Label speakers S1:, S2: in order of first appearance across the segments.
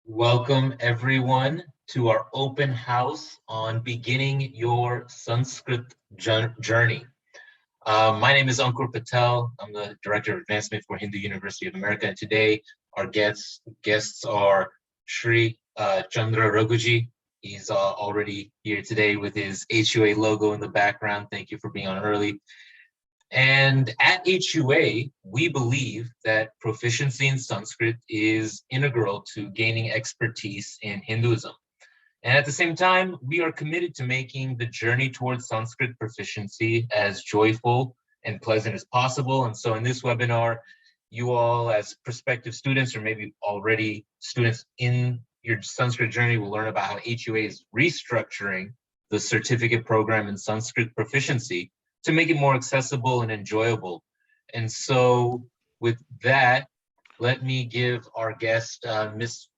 S1: Welcome everyone to our open house on beginning your Sanskrit journey. My name is Ankur Patel. I'm the Director of Advancement for Hindu University of America. And today our guests are Shri Chandra Raghuji. He's already here today with his HUA logo in the background. Thank you for being on early. And at HUA, we believe that proficiency in Sanskrit is integral to gaining expertise in Hinduism. And at the same time, we are committed to making the journey towards Sanskrit proficiency as joyful and pleasant as possible. And so in this webinar, you all as prospective students or maybe already students in your Sanskrit journey will learn about how HUA is restructuring the certificate program in Sanskrit proficiency to make it more accessible and enjoyable. And so with that, let me give our guest, Mr.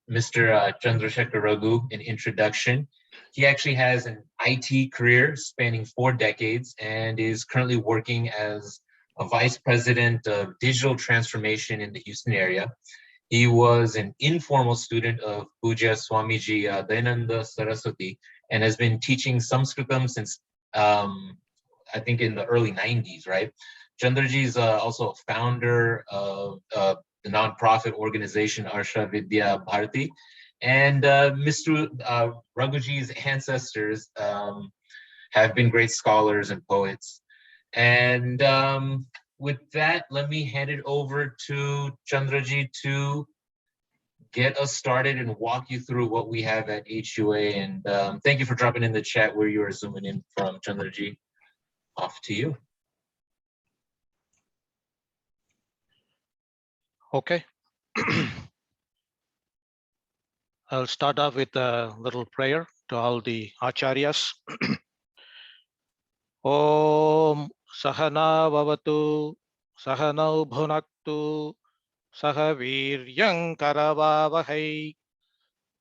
S1: Chandrasekhar Raghu, an introduction. He actually has an IT career spanning 4 decades and is currently working as a vice president of digital transformation in the Houston area. He was an informal student of Puja Swamiji Dayananda Saraswati and has been teaching Samskritam since I think in the early 90s, right? Chandraji is also a founder of the nonprofit organization Arsha Vidya Bharati. And Mr. Raghuji's ancestors have been great scholars and poets. And with that, let me hand it over to Chandraji to get us started and walk you through what we have at HUA. And thank you for dropping in the chat where you are zooming in from, Chandraji. Off to you.
S2: Okay. I'll start off with a little prayer to all the acharyas. Om Sahana Vavatu Sahanau Bhunaktu Sahaviryang Karavavahai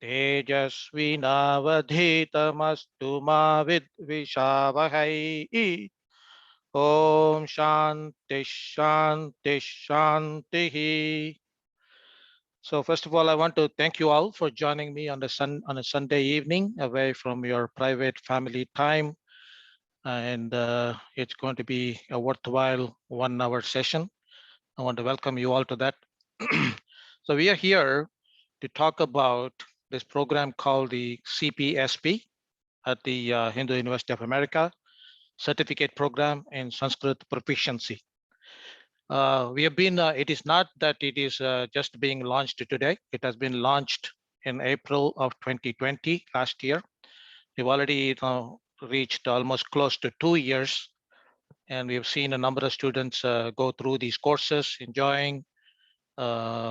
S2: Tejasvinavadhitamastu ma vidvishavahai. Om Shanti Shanti Shanti. So first of all, I want to thank you all for joining me on a Sunday evening away from your private family time. And it's going to be a worthwhile 1-hour session. I want to welcome you all to that. So we are here to talk about this program called the CPSP at the Hindu University of America certificate program in Sanskrit proficiency. We have been, it is not that it is just being launched today. It has been launched in April of 2020, last year. We've already reached almost close to 2 years. And we have seen a number of students go through these courses, enjoying,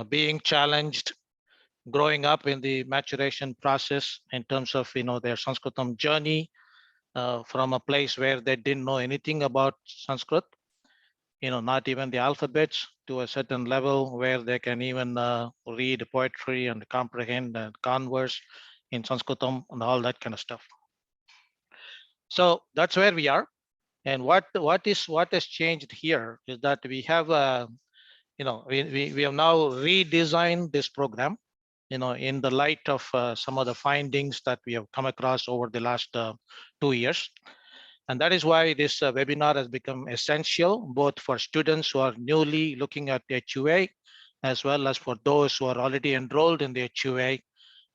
S2: being challenged, growing up in the maturation process in terms of their Sanskritam journey from a place where they didn't know anything about Sanskrit, not even the alphabets, to a certain level where they can even read poetry and comprehend and converse in Sanskritam and all that kind of stuff. So that's where we are. And what has changed here is that we have we have now redesigned this program in the light of some of the findings that we have come across over the last 2 years. And that is why this webinar has become essential, both for students who are newly looking at the HUA, as well as for those who are already enrolled in the HUA,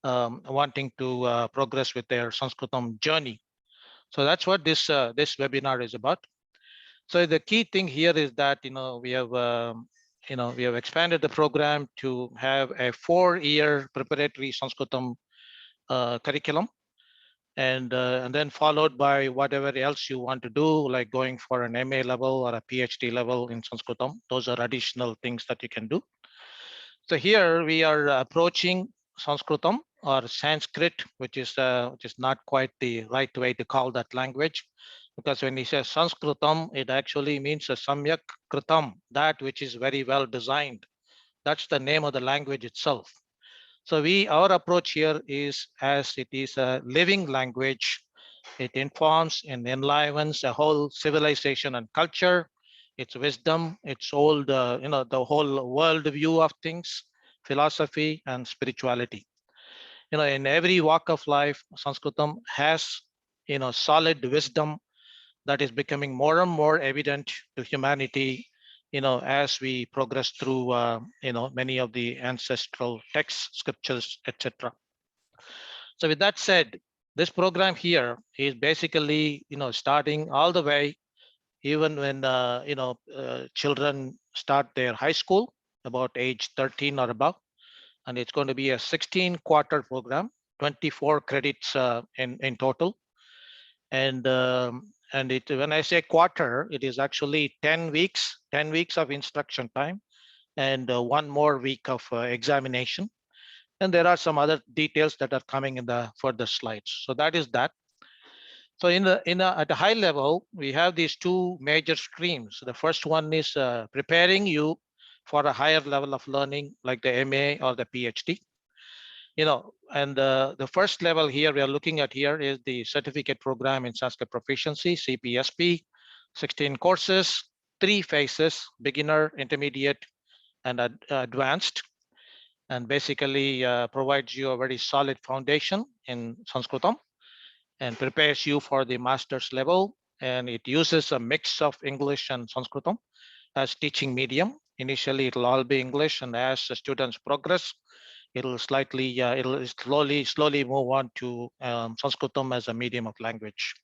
S2: wanting to progress with their Sanskritam journey. So that's what this webinar is about. So the key thing here is that we have expanded the program to have a 4-year preparatory Sanskritam curriculum, and then followed by whatever else you want to do, like going for an MA level or a PhD level in Sanskritam. Those are additional things that you can do. So here we are approaching Sanskritam or Sanskrit, which is not quite the right way to call that language, because when he says Sanskritam, it actually means a samyak kritam, that which is very well designed. That's the name of the language itself. So our approach here is, as it is a living language, it informs and enlivens a whole civilization and culture, its wisdom, its old, the whole world view of things, philosophy, and spirituality. In every walk of life, Sanskritam has, solid wisdom that is becoming more and more evident to humanity, as we progress through, many of the ancestral texts, scriptures, etc. So with that said, this program here is basically, starting all the way, even when, children start their high school, about age 13 or above, and it's going to be a 16-quarter program, 24 credits in total. And it, when I say quarter, it is actually 10 weeks, 10 weeks of instruction time, and one more week of examination. And there are some other details that are coming in the further slides. So that is that. So at a high level, we have these two major streams. The first one is preparing you for a higher level of learning, like the MA or the PhD. And the first level here we are looking at here is the certificate program in Sanskrit Proficiency, CPSP, 16 courses, 3 phases: beginner, intermediate, and advanced, and basically provides you a very solid foundation in Sanskritam and prepares you for the master's level. And it uses a mix of English and Sanskritam as teaching medium. Initially, it'll all be English, and as the students progress, it'll slowly move on to Sanskritam as a medium of language.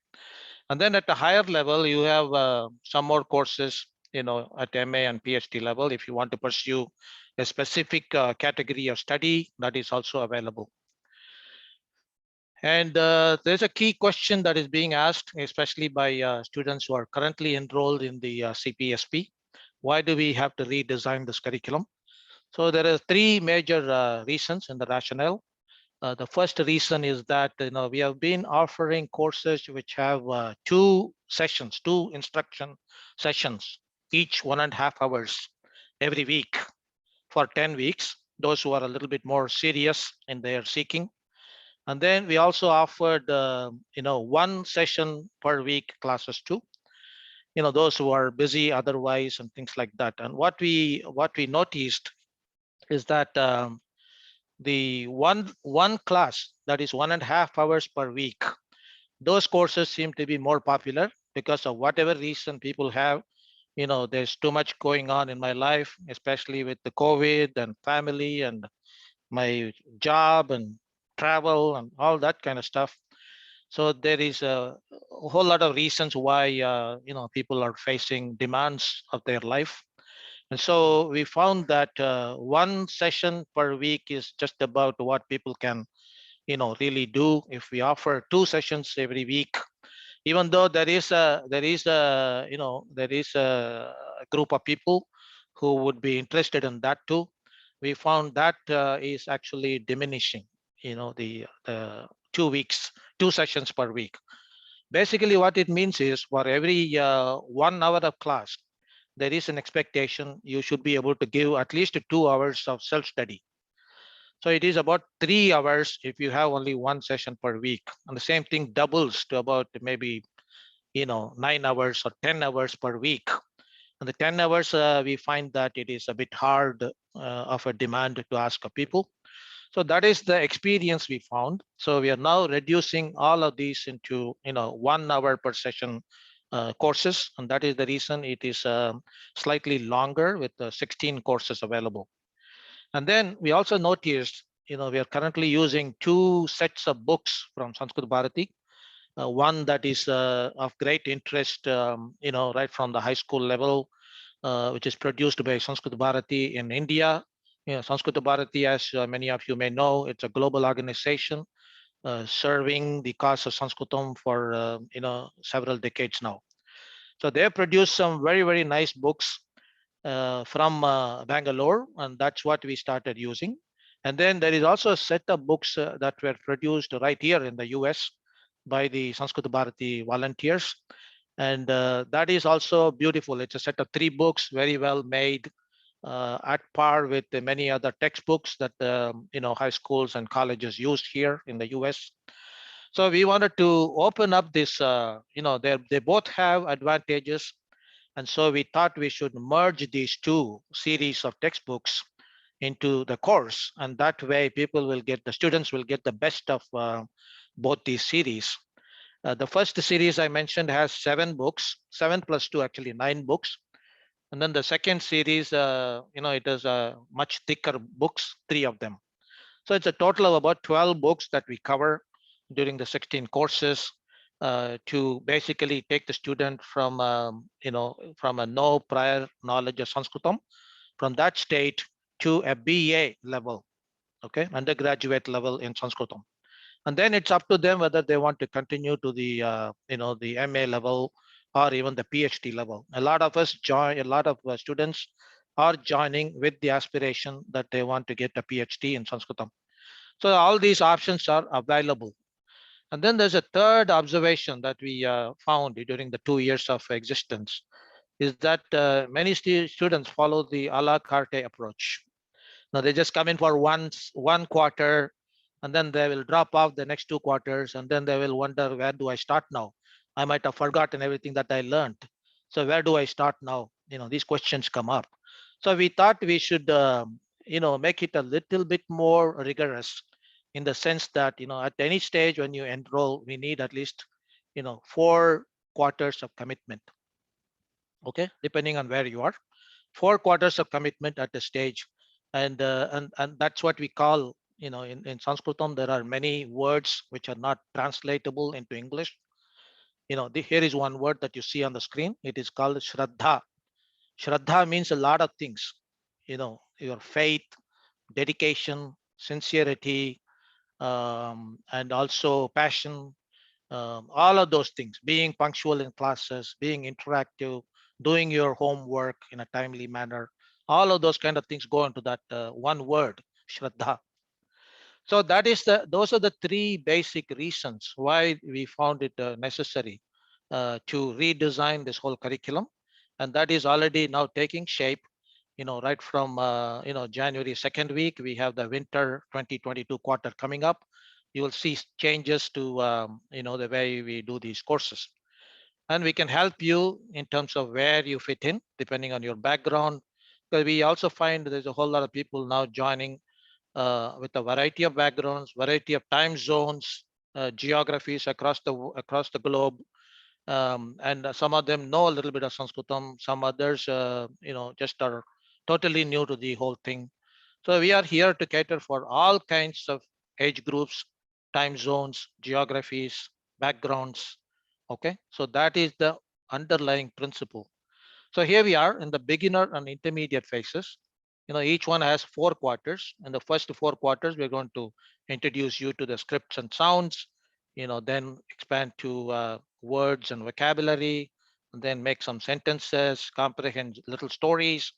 S2: And then at the higher level, you have some more courses, at MA and PhD level. If you want to pursue a specific category of study, that is also available. And there's a key question that is being asked, especially by students who are currently enrolled in the CPSP. Why do we have to redesign this curriculum? So there are 3 major reasons in the rationale. The first reason is that we have been offering courses which have 2 sessions, 2 instruction sessions, each 1.5 hours every week for 10 weeks, those who are a little bit more serious in their seeking. And then we also offered, 1 session per week classes too, those who are busy otherwise and things like that. And what we noticed is that the one class that is 1.5 hours per week, those courses seem to be more popular because of whatever reason people have. There's too much going on in my life, especially with the COVID and family and my job and travel and all that kind of stuff. So there is a whole lot of reasons why people are facing demands of their life. And so we found that 1 session per week is just about what people can really do. If we offer 2 sessions every week, even though there is a group of people who would be interested in that too, we found that is actually diminishing, the 2 sessions per week. Basically what it means is for every 1 hour of class, there is an expectation you should be able to give at least 2 hours of self-study. So it is about 3 hours if you have only 1 session per week. And the same thing doubles to about maybe 9 hours or 10 hours per week. And the 10 hours, we find that it is a bit hard of a demand to ask of people. So that is the experience we found. So we are now reducing all of these into 1 hour per session courses, and that is the reason it is slightly longer with 16 courses available. And then we also noticed, we are currently using 2 sets of books from Sanskrit Bharati. One that is of great interest, right from the high school level, which is produced by Sanskrit Bharati in India. Sanskrit Bharati, as many of you may know, it's a global organization serving the cause of Sanskritam for several decades now. So they have produced some very, very nice books from Bangalore, and that's what we started using. And then there is also a set of books that were produced right here in the US by the Sanskrit Bharati volunteers. And that is also beautiful. It's a set of 3 books, very well made, at par with the many other textbooks that high schools and colleges used here in the US. So we wanted to open up this, they both have advantages. And so we thought we should merge these 2 series of textbooks into the course, and that way the students will get the best of both these series. The first series I mentioned has 7 books, 7 plus 2, actually 9 books. And then the second series, it is much thicker books, 3 of them. So it's a total of about 12 books that we cover during the 16 courses to basically take the student from, from a no prior knowledge of Sanskritam, from that state to a BA level, okay, undergraduate level in Sanskritam. And then it's up to them whether they want to continue to the, the MA level or even the PhD level. A lot of students are joining with the aspiration that they want to get a PhD in Sanskritam. So all these options are available. And then there's a third observation that we found during the 2 years of existence, is that many students follow the a la carte approach. Now they just come in for one quarter, and then they will drop off the next 2 quarters, and then they will wonder, where do I start now? I might have forgotten everything that I learned. So where do I start now? These questions come up. So we thought we should, make it a little bit more rigorous, in the sense that, at any stage when you enroll, we need at least, 4 quarters of commitment. Okay, depending on where you are, 4 quarters of commitment at the stage. And that's what we call, in Sanskritam, there are many words which are not translatable into English. Here is one word that you see on the screen. It is called Shraddha. Shraddha means a lot of things. Your faith, dedication, sincerity, and also passion, all of those things, being punctual in classes, being interactive, doing your homework in a timely manner, all of those kind of things go into that one word, Shraddha. So those are the 3 basic reasons why we found it necessary to redesign this whole curriculum. And that is already now taking shape. Right from January 2nd week, we have the winter 2022 quarter coming up. You will see changes to the way we do these courses, and we can help you in terms of where you fit in depending on your background, because we also find there's a whole lot of people now joining with a variety of backgrounds, variety of time zones, geographies across the globe. And some of them know a little bit of Sanskritam. Some others, just are totally new to the whole thing. So we are here to cater for all kinds of age groups, time zones, geographies, backgrounds. Okay, so that is the underlying principle. So here we are in the beginner and intermediate phases. Each one has 4 quarters. In the first 4 quarters, we're going to introduce you to the scripts and sounds, then expand to words and vocabulary, and then make some sentences, comprehend little stories.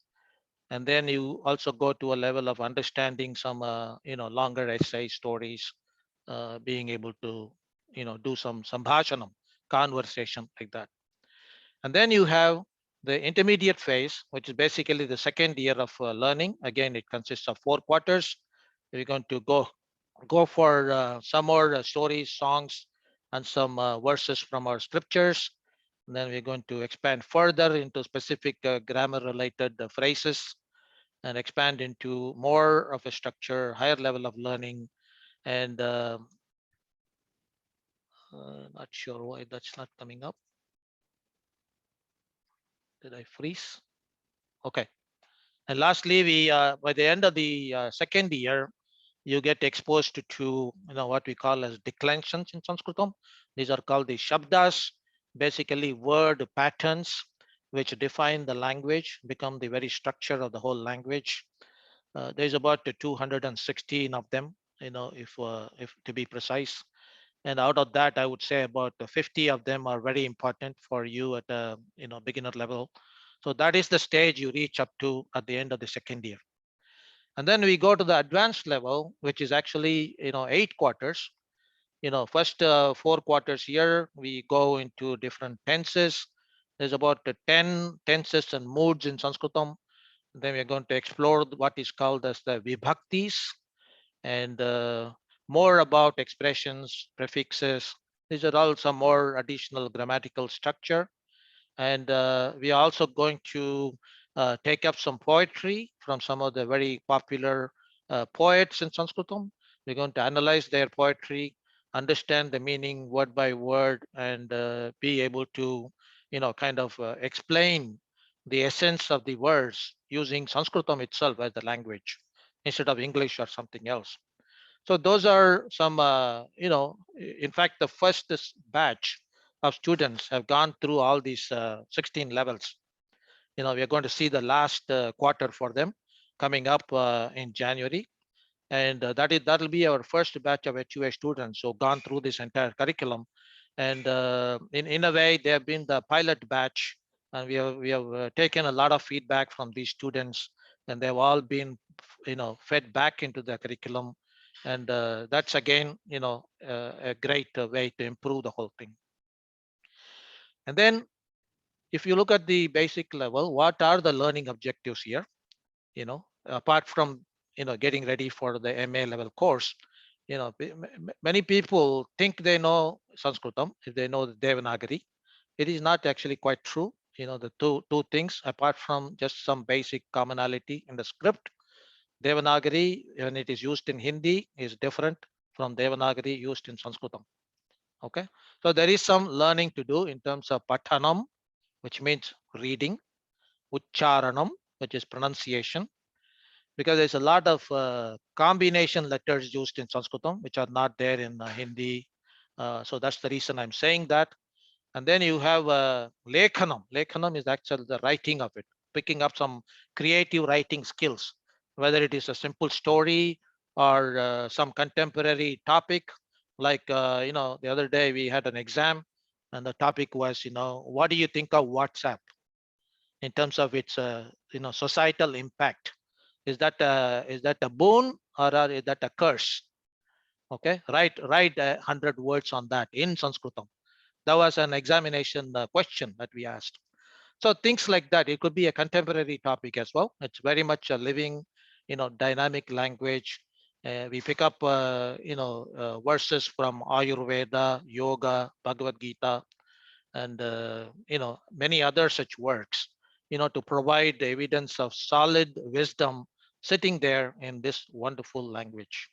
S2: And then you also go to a level of understanding some, longer essay stories, being able to, do some bhashanam, conversation like that. And then you have the intermediate phase, which is basically the second year of learning. Again, it consists of 4 quarters. We're going to go for some more stories, songs, and some verses from our scriptures. And then we're going to expand further into specific grammar-related phrases, and expand into more of a structure, higher level of learning. And not sure why that's not coming up. Did I freeze? Okay. And lastly, we by the end of the second year, you get exposed to what we call as declensions in Sanskritam. These are called the shabdas, basically word patterns which define the language, become the very structure of the whole language. There's about 216 of them, if to be precise. And out of that, I would say about 50 of them are very important for you at a beginner level. So that is the stage you reach up to at the end of the second year. And then we go to the advanced level, which is actually 8 quarters. First 4 quarters here, we go into different tenses. There's about 10 tenses and moods in Sanskritam. Then we're going to explore what is called as the vibhaktis, and more about expressions, prefixes. These are all some more additional grammatical structure. And we are also going to take up some poetry from some of the very popular poets in Sanskritam. We're going to analyze their poetry, understand the meaning word by word, and be able to, kind of explain the essence of the words using Sanskritam itself as the language instead of English or something else. So those are some, in fact, the first batch of students have gone through all these 16 levels. We are going to see the last quarter for them coming up in January. And that'll be our first batch of HUA students who gone through this entire curriculum. And in a way, they have been the pilot batch. And we have taken a lot of feedback from these students, and they've all been, fed back into the curriculum. And that's again, a great way to improve the whole thing. And then if you look at the basic level, what are the learning objectives here? Apart from, getting ready for the MA level course, many people think they know Sanskritam if they know the Devanagari. It is not actually quite true. The two things, apart from just some basic commonality in the script, Devanagari, when it is used in Hindi, is different from Devanagari used in Sanskritam. Okay, so there is some learning to do in terms of Pathanam, which means reading, Ucharanam, which is pronunciation, because there's a lot of combination letters used in Sanskritam, which are not there in Hindi. So that's the reason I'm saying that. And then you have Lekhanam. Lekhanam is actually the writing of it, picking up some creative writing skills, whether it is a simple story or some contemporary topic. Like, the other day we had an exam and the topic was, what do you think of WhatsApp in terms of its, societal impact? Is that a boon, or is that a curse? Okay, write 100 words on that in Sanskritam. That was an examination question that we asked. So things like that. It could be a contemporary topic as well. It's very much a living, dynamic language. We pick up, verses from Ayurveda, Yoga, Bhagavad-Gita, and many other such works, to provide the evidence of solid wisdom sitting there in this wonderful language.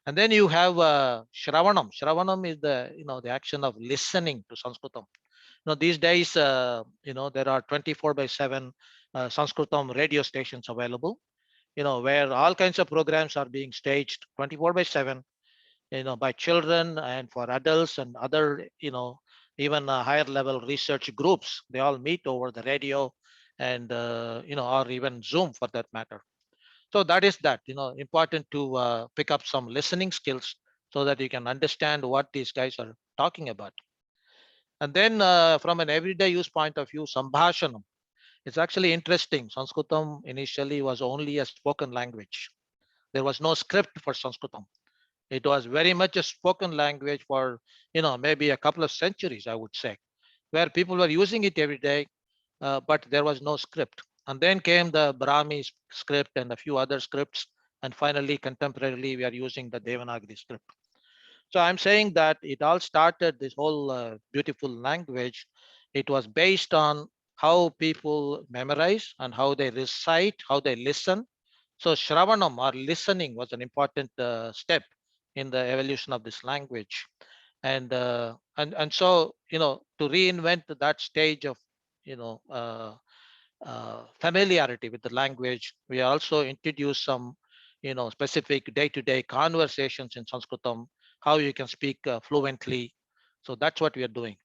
S2: And then you have Shravanam. Shravanam is the action of listening to Sanskritam. These days, there are 24/7 Sanskritam radio stations available, where all kinds of programs are being staged 24/7, by children and for adults and other, even higher level research groups. They all meet over the radio and, or even Zoom for that matter. So that is that, important to pick up some listening skills so that you can understand what these guys are talking about. And then from an everyday use point of view, Sambhashanam. It's actually interesting. Sanskritam initially was only a spoken language. There was no script for Sanskritam. It was very much a spoken language for, maybe a couple of centuries, I would say, where people were using it every day, but there was no script. And then came the Brahmi script and a few other scripts. And finally, contemporarily, we are using the Devanagari script. So I'm saying that it all started, this whole beautiful language. It was based on how people memorize and how they recite, how they listen. So Shravanam, or listening, was an important step in the evolution of this language. And so, to reinvent that stage of, you know, uh, familiarity with the language, we also introduce some, specific day-to-day conversations in Sanskritam, how you can speak fluently. So that's what we are doing.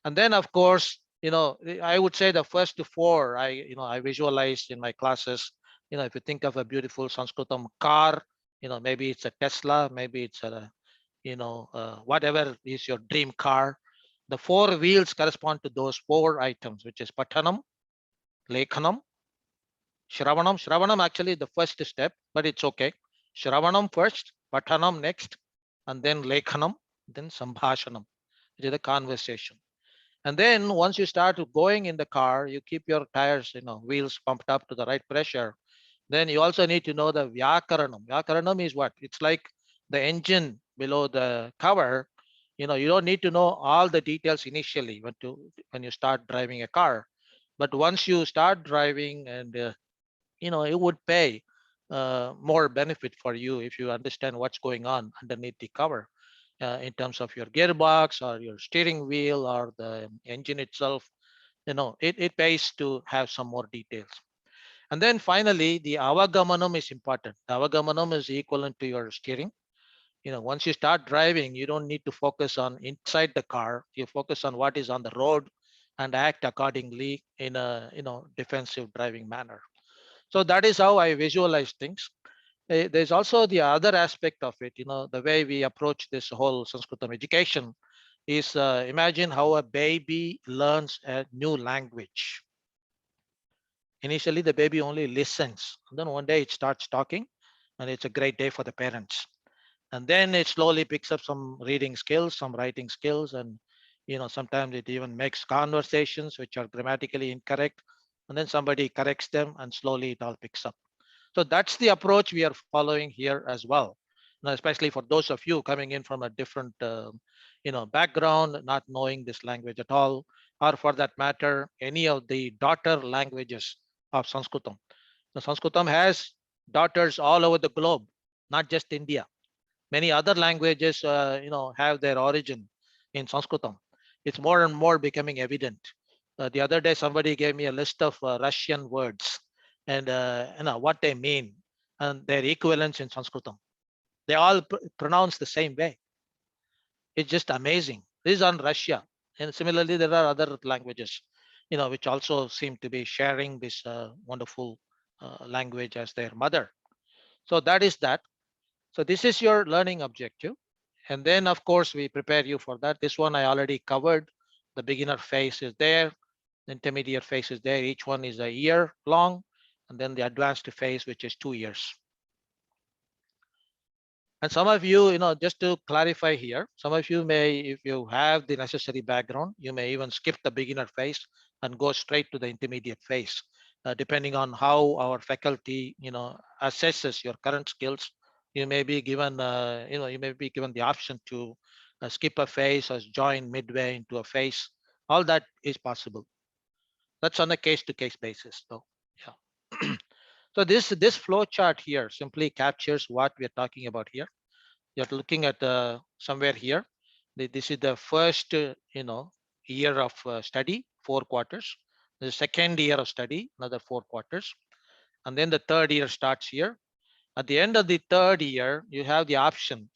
S2: And then, of course, I would say the first four I visualize in my classes. If you think of a beautiful Sanskritam car, maybe it's a Tesla, maybe it's a, whatever is your dream car. The four wheels correspond to those four items, which is Pathanam, Lekhanam, Shravanam. Shravanam actually the first step, but it's okay. Shravanam first, Pathanam next, and then Lekhanam, then Sambhashanam, which is the conversation. And then once you start going in the car, you keep your tires, wheels pumped up to the right pressure. Then you also need to know the Vyakaranam. Vyakaranam is what? It's like the engine below the cover. You don't need to know all the details initially when you start driving a car. But once you start driving, and it would pay more benefit for you if you understand what's going on underneath the cover, in terms of your gearbox or your steering wheel or the engine itself. It pays to have some more details. And then finally, the avagamanam is important. The avagamanam is equivalent to your steering. Once you start driving, you don't need to focus on inside the car. You focus on what is on the road and act accordingly in a defensive driving manner. So that is how I visualize things. There's also the other aspect of it. The way we approach this whole Sanskritam education is, imagine how a baby learns a new language. Initially, the baby only listens, and then one day it starts talking, and it's a great day for the parents. And then it slowly picks up some reading skills, some writing skills, and sometimes it even makes conversations which are grammatically incorrect, and then somebody corrects them, and slowly it all picks up. So that's the approach we are following here as well. Especially for those of you coming in from a different background, not knowing this language at all, or for that matter, any of the daughter languages of Sanskritam. The Sanskritam has daughters all over the globe, not just India. Many other languages, have their origin in Sanskritam. It's more and more becoming evident. The other day, somebody gave me a list of Russian words and what they mean and their equivalents in Sanskritam. They all pronounce the same way. It's just amazing. This is on Russia, and similarly, there are other languages, which also seem to be sharing this wonderful language as their mother. So that is that. So this is your learning objective. And then, of course, we prepare you for that. This one I already covered. The beginner phase is there. The intermediate phase is there. Each one is a year long. And then the advanced phase, which is 2 years. And some of you, just to clarify here, some of you may, if you have the necessary background, you may even skip the beginner phase and go straight to the intermediate phase, depending on how our faculty, assesses your current skills. You may be given, the option to skip a phase or join midway into a phase. All that is possible. That's on a case-to-case basis, though. Yeah. So this flow chart here simply captures what we are talking about here. You're looking at somewhere here. This is the first, year of study, 4 quarters. The second year of study, another 4 quarters. And then the third year starts here. At the end of the third year, you have the option,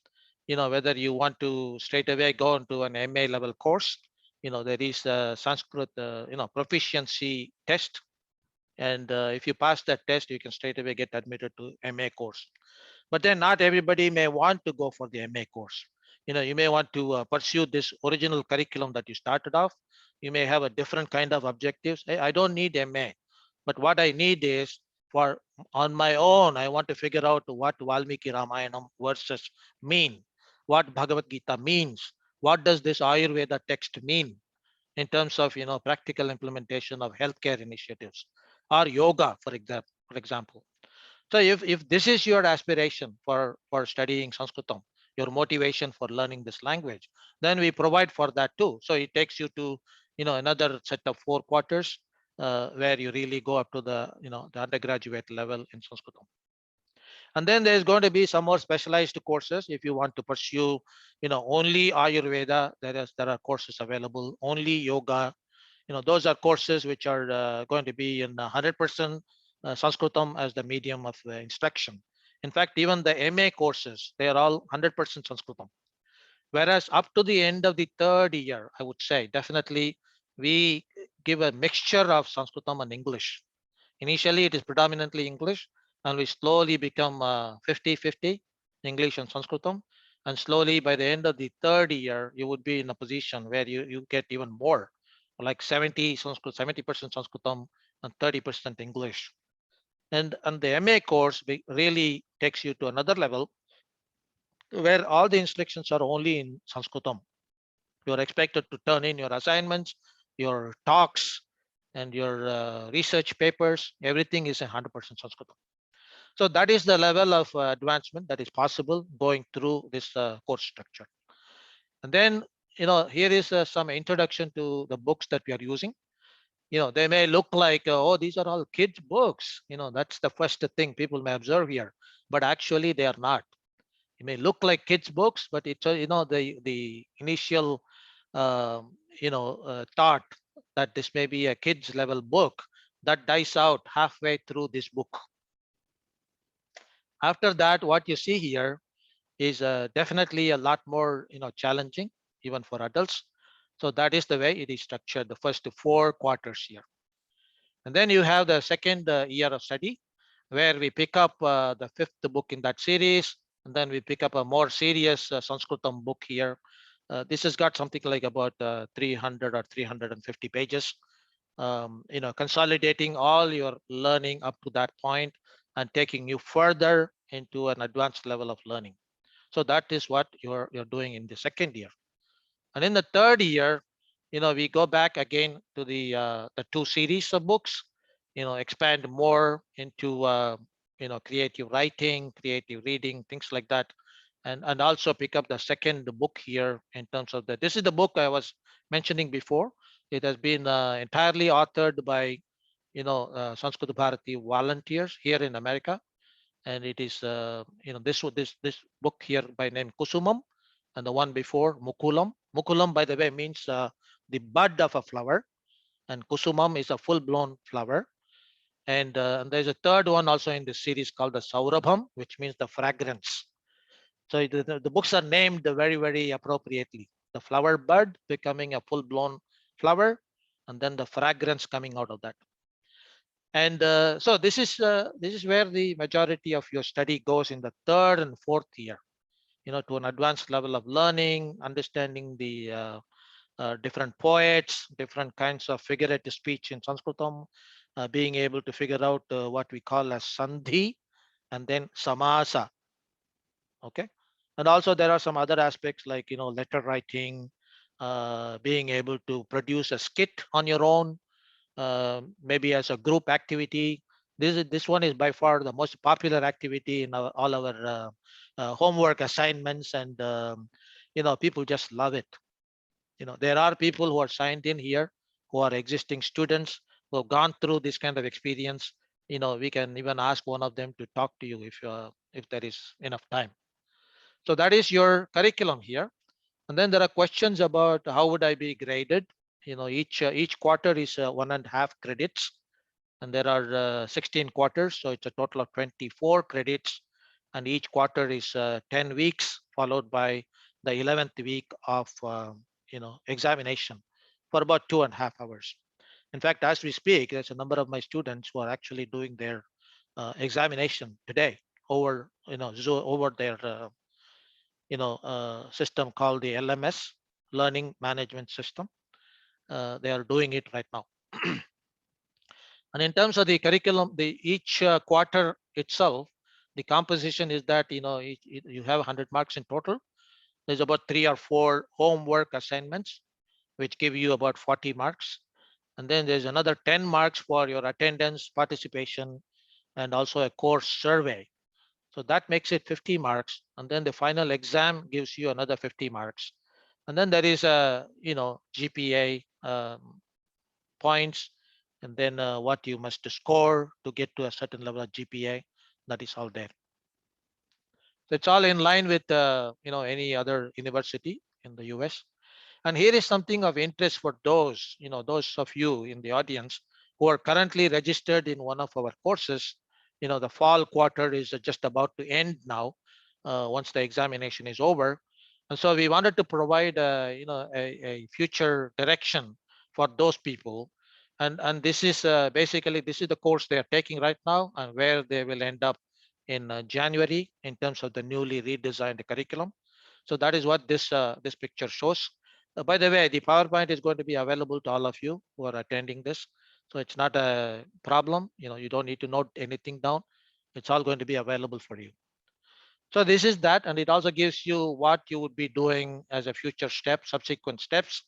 S2: whether you want to straight away go into an MA level course. There is a Sanskrit, proficiency test. And if you pass that test, you can straight away get admitted to MA course. But then not everybody may want to go for the MA course. You may want to pursue this original curriculum that you started off. You may have a different kind of objectives. Hey, I don't need MA, but what I need is, for on my own, I want to figure out what Valmiki Ramayanam verses mean, what Bhagavad-Gita means, what does this Ayurveda text mean in terms of practical implementation of healthcare initiatives or yoga, for example. So if this is your aspiration for studying Sanskritam, your motivation for learning this language, then we provide for that too. So it takes you to another set of 4 quarters where you really go up to the undergraduate level in Sanskritam. And then there's going to be some more specialized courses if you want to pursue only Ayurveda. There are courses available, only yoga. Those are courses which are going to be in 100% Sanskritam as the medium of instruction. In fact, even the MA courses, they are all 100% Sanskritam. Whereas up to the end of the third year, I would say definitely we give a mixture of Sanskritam and English. Initially, it is predominantly English, and we slowly become 50-50 English and Sanskritam. And slowly, by the end of the third year, you would be in a position where you get even more, like 70% Sanskritam and 30% English. And the MA course really takes you to another level where all the instructions are only in Sanskritam. You're expected to turn in your assignments, your talks, and your research papers. Everything is 100% Sanskritam. So that is the level of advancement that is possible going through this course structure. And then, here is some introduction to the books that we are using. They may look like, oh, these are all kids books. That's the first thing people may observe here, but actually they are not. It may look like kids books, but it's the initial thought that this may be a kids level book, that dies out halfway through this book. After that, what you see here is definitely a lot more challenging even for adults. So that is the way it is structured, the first 4 quarters here. And then you have the second year of study, where we pick up the fifth book in that series, and then we pick up a more serious Sanskritam book here. This has got something like about 300 or 350 pages, consolidating all your learning up to that point and taking you further into an advanced level of learning. So that is what you're doing in the second year. And in the third year, we go back again to the two series of books, expand more into creative writing, creative reading, things like that, and also pick up the second book here in terms of this is the book I was mentioning before. It has been entirely authored by Sanskrit Bharati volunteers here in America, and it is this book here by name Kusumam, and the one before Mukulam. Mukulam, by the way, means the bud of a flower, and Kusumam is a full-blown flower. And there's a third one also in this series called the Saurabham, which means the fragrance. So the books are named very, very appropriately. The flower bud becoming a full-blown flower, and then the fragrance coming out of that. And so this is where the majority of your study goes in the third and fourth year, to an advanced level of learning, understanding the different poets, different kinds of figurative speech in Sanskritam, being able to figure out what we call as sandhi and then samasa. Okay. And also there are some other aspects like, letter writing, being able to produce a skit on your own, maybe as a group activity. This one is by far the most popular activity in all our homework assignments, and people just love it. There are people who are signed in here who are existing students who have gone through this kind of experience. We can even ask one of them to talk to you if there is enough time. So that is your curriculum here. And then there are questions about how would I be graded. Each quarter is 1.5 credits, and there are 16 quarters, so it's a total of 24 credits, and each quarter is 10 weeks, followed by the 11th week of examination for about 2.5 hours. In fact, as we speak, there's a number of my students who are actually doing their examination today over over their system called the LMS, Learning Management System. They are doing it right now. And in terms of the curriculum, each quarter itself, the composition is that you have 100 marks in total. There's about 3 or 4 homework assignments, which give you about 40 marks. And then there's another 10 marks for your attendance, participation, and also a course survey. So that makes it 50 marks. And then the final exam gives you another 50 marks. And then there is a GPA points, and then what you must score to get to a certain level of GPA. That is all there. So it's all in line with any other university in the US. And here is something of interest for those of you in the audience who are currently registered in one of our courses. The fall quarter is just about to end now, once the examination is over. And so we wanted to provide a future direction for those people. And this is basically, this is the course they are taking right now and where they will end up in January in terms of the newly redesigned curriculum. So that is what this picture shows. By the way, the PowerPoint is going to be available to all of you who are attending this. So it's not a problem. You don't need to note anything down. It's all going to be available for you. So this is that, and it also gives you what you would be doing as a future step, subsequent steps,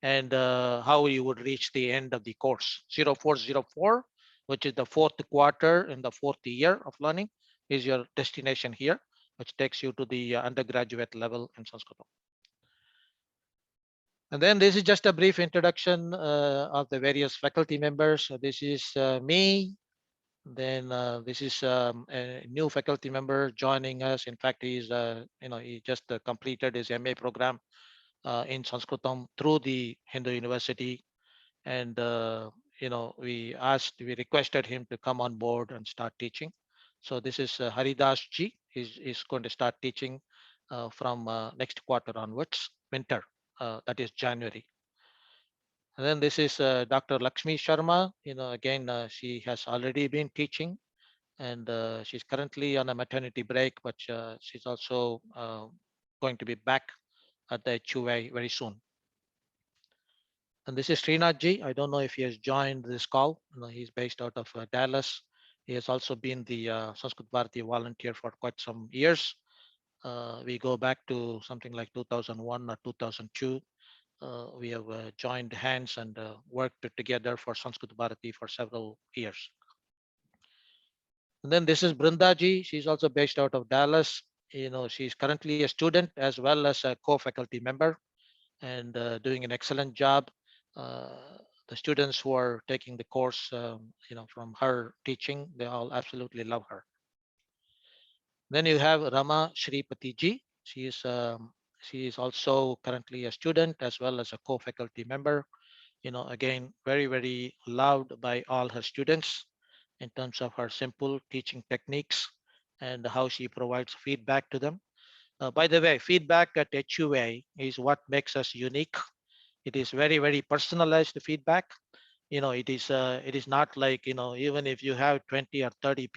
S2: and how you would reach the end of the course. 0404, which is the fourth quarter in the fourth year of learning, is your destination here, which takes you to the undergraduate level in Sanskrit. And then this is just a brief introduction of the various faculty members. So this is me. Then this is a new faculty member joining us. In fact, he just completed his MA program in Sanskritam through the Hindu University, and we requested him to come on board and start teaching. So this is Haridas Ji. He's going to start teaching from next quarter onwards, winter, that is January. And then this is Dr. Lakshmi Sharma. Again, she has already been teaching, and she's currently on a maternity break, but she's also going to be back at the HUA very soon. And this is Srinathji. I don't know if he has joined this call. He's based out of Dallas. He has also been the Sanskrit Bharati volunteer for quite some years. We go back to something like 2001 or 2002. We have joined hands and worked together for Sanskrit Bharati for several years. And then this is Brindaji. She's also based out of Dallas. She's currently a student as well as a co-faculty member, and doing an excellent job. The students who are taking the course, from her teaching, they all absolutely love her. Then you have Rama Shri Patiji. She is also currently a student as well as a co-faculty member. Again, very, very loved by all her students in terms of her simple teaching techniques and how she provides feedback to them. By the way, feedback at HUA is what makes us unique. It is very, very personalized feedback. It is not like, even if you have 20 or 30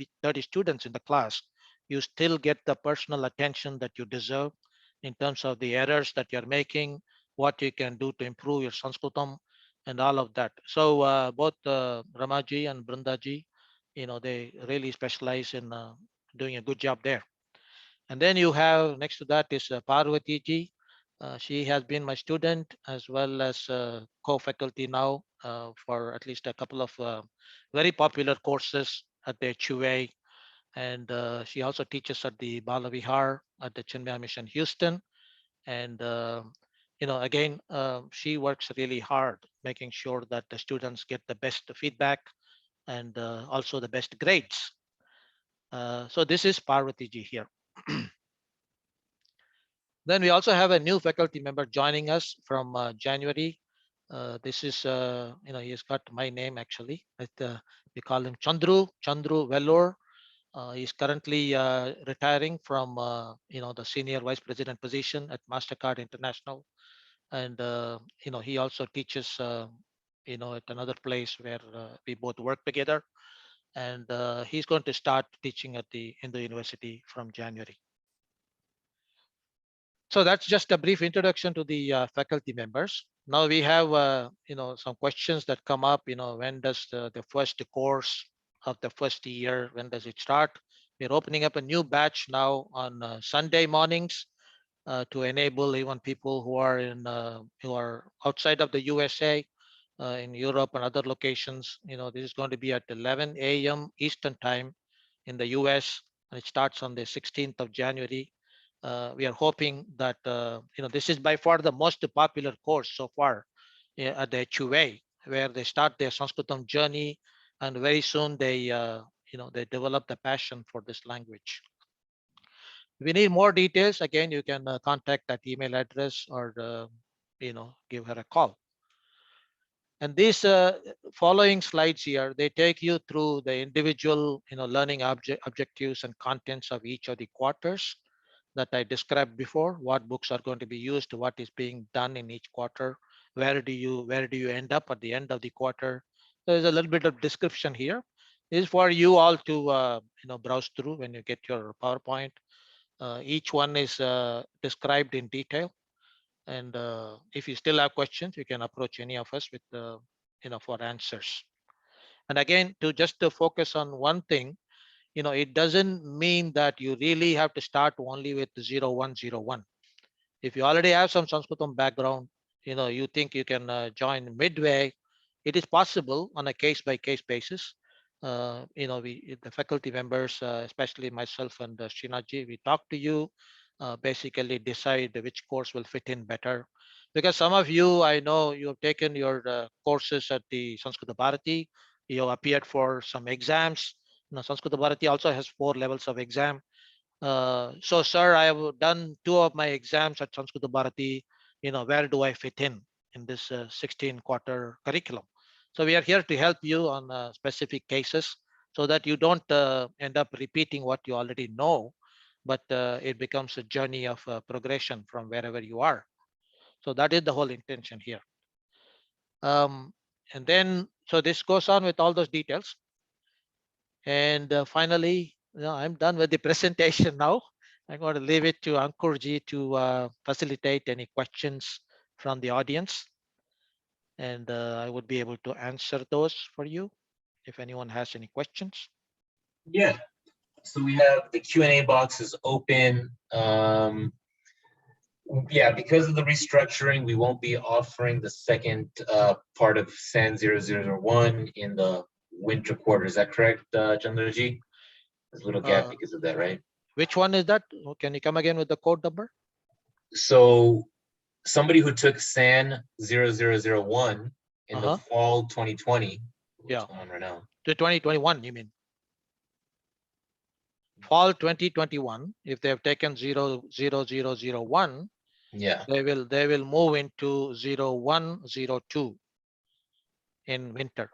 S2: students in the class, you still get the personal attention that you deserve in terms of the errors that you're making, what you can do to improve your Sanskritam, and all of that. So both Ramaji and Brindaji, they really specialize in doing a good job there. And then you have next to that is Parvati ji. She has been my student as well as co-faculty now for at least a couple of very popular courses at the HUA. And she also teaches at the Bala Vihar at the Chinmaya Mission Houston. And again, she works really hard making sure that the students get the best feedback and also the best grades. So this is Parvati ji here. Then we also have a new faculty member joining us from January. This is, he has got my name actually. We call him Chandru Vellore. He's currently retiring from, the senior vice president position at MasterCard International. And, he also teaches, at another place where we both work together. And he's going to start teaching at the Hindu University from January. So that's just a brief introduction to the faculty members. Now we have, some questions that come up. When does the first course of the first year, when does it start? We're opening up a new batch now on Sunday mornings to enable even people who are outside of the USA, in Europe and other locations. This is going to be at 11 a.m. Eastern time in the US, and it starts on the 16th of January. We are hoping that this is by far the most popular course so far at the HUA, where they start their Sanskritam journey, and very soon they develop the passion for this language. If you need more details, again, you can contact that email address or give her a call. And these following slides here, they take you through the individual learning objectives and contents of each of the quarters that I described before. What books are going to be used, what is being done in each quarter, where do you end up at the end of the quarter. There's a little bit of description here. This is for you all to browse through when you get your PowerPoint. Each one is described in detail. And if you still have questions, you can approach any of us with for answers. And again, to focus on one thing, it doesn't mean that you really have to start only with 0101. If you already have some Sanskritam background, you think you can join midway, it is possible on a case-by-case basis. The faculty members, especially myself and Srinathji, we talk to you. basically decide which course will fit in better. Because some of you, I know you have taken your courses at the Sanskrit Bharati, you appeared for some exams. Sanskrit Bharati also has 4 levels of exam. So, sir, I have done 2 of my exams at Sanskrit Bharati. Where do I fit in this 16 quarter curriculum? So we are here to help you on specific cases so that you don't end up repeating what you already know, but it becomes a journey of progression from wherever you are. So that is the whole intention here. And then, so this goes on with all those details. And finally, I'm done with the presentation now. I'm going to leave it to Ankurji to facilitate any questions from the audience. And I would be able to answer those for you if anyone has any questions.
S1: Yeah. So we have the Q&A box is open. Yeah, because of the restructuring, we won't be offering the second part of SAN 0001 in the winter quarter. Is that correct, Chandraji? There's a little gap because of that, right?
S2: Which one is that? Can you come again with the code number?
S1: So somebody who took SAN 0001 in the fall 2020, what's going on right now?
S2: To 2021, you mean? Fall 2021, if they have taken 00001,
S1: yeah,
S2: they will move into 0102 in winter.